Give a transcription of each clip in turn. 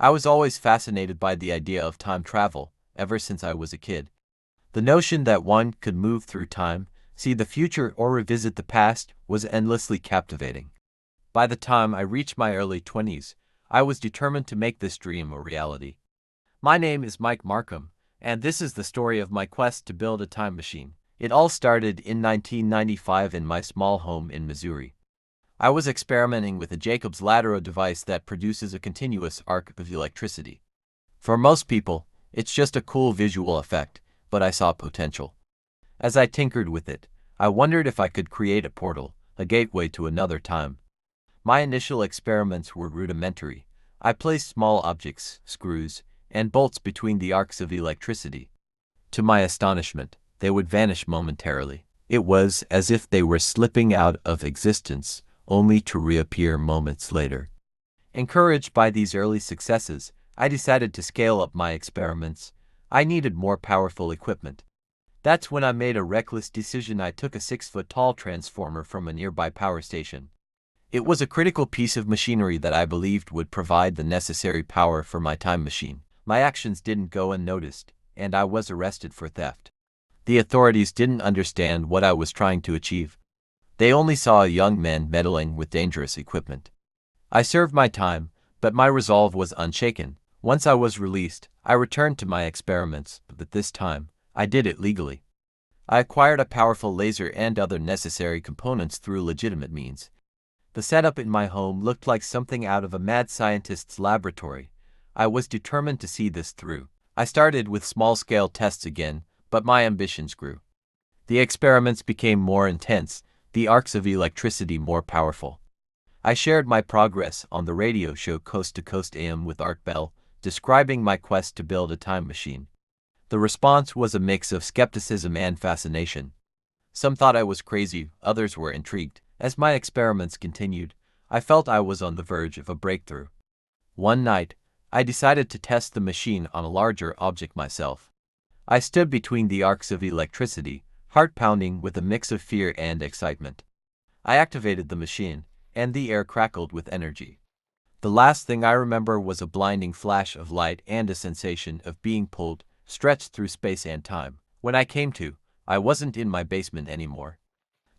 I was always fascinated by the idea of time travel, ever since I was a kid. The notion that one could move through time, see the future, or revisit the past was endlessly captivating. By the time I reached my early 20s, I was determined to make this dream a reality. My name is Marcum, and this is the story of my quest to build a time machine. It all started in 1995 in my small home in Missouri. I was experimenting with a Jacob's ladder device that produces a continuous arc of electricity. For most people, it's just a cool visual effect, but I saw potential. As I tinkered with it, I wondered if I could create a portal, a gateway to another time. My initial experiments were rudimentary. I placed small objects, screws, and bolts between the arcs of electricity. To my astonishment, they would vanish momentarily. It was as if they were slipping out of existence, only to reappear moments later. Encouraged by these early successes, I decided to scale up my experiments. I needed more powerful equipment. That's when I made a reckless decision. I took a 6-foot-tall transformer from a nearby power station. It was a critical piece of machinery that I believed would provide the necessary power for my time machine. My actions didn't go unnoticed, and I was arrested for theft. The authorities didn't understand what I was trying to achieve. They only saw a young man meddling with dangerous equipment. I served my time, but my resolve was unshaken. Once I was released, I returned to my experiments, but this time, I did it legally. I acquired a powerful laser and other necessary components through legitimate means. The setup in my home looked like something out of a mad scientist's laboratory. I was determined to see this through. I started with small-scale tests again, but my ambitions grew. The experiments became more intense, the arcs of electricity more powerful. I shared my progress on the radio show Coast to Coast AM with Art Bell, describing my quest to build a time machine. The response was a mix of skepticism and fascination. Some thought I was crazy, others were intrigued. As my experiments continued, I felt I was on the verge of a breakthrough. One night, I decided to test the machine on a larger object myself. I stood between the arcs of electricity, heart pounding with a mix of fear and excitement. I activated the machine, and the air crackled with energy. The last thing I remember was a blinding flash of light and a sensation of being pulled, stretched through space and time. When I came to, I wasn't in my basement anymore.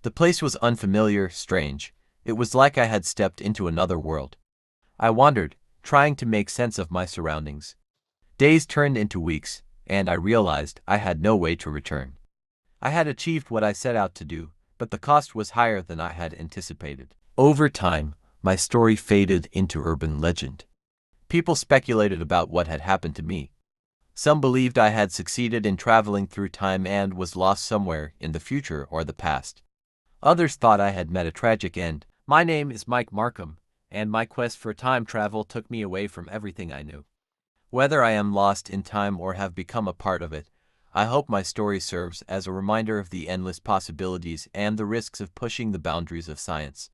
The place was unfamiliar, strange. It was like I had stepped into another world. I wandered, trying to make sense of my surroundings. Days turned into weeks, and I realized I had no way to return. I had achieved what I set out to do, but the cost was higher than I had anticipated. Over time, my story faded into urban legend. People speculated about what had happened to me. Some believed I had succeeded in traveling through time and was lost somewhere in the future or the past. Others thought I had met a tragic end. My name is Marcum, and my quest for time travel took me away from everything I knew. Whether I am lost in time or have become a part of it, I hope my story serves as a reminder of the endless possibilities and the risks of pushing the boundaries of science.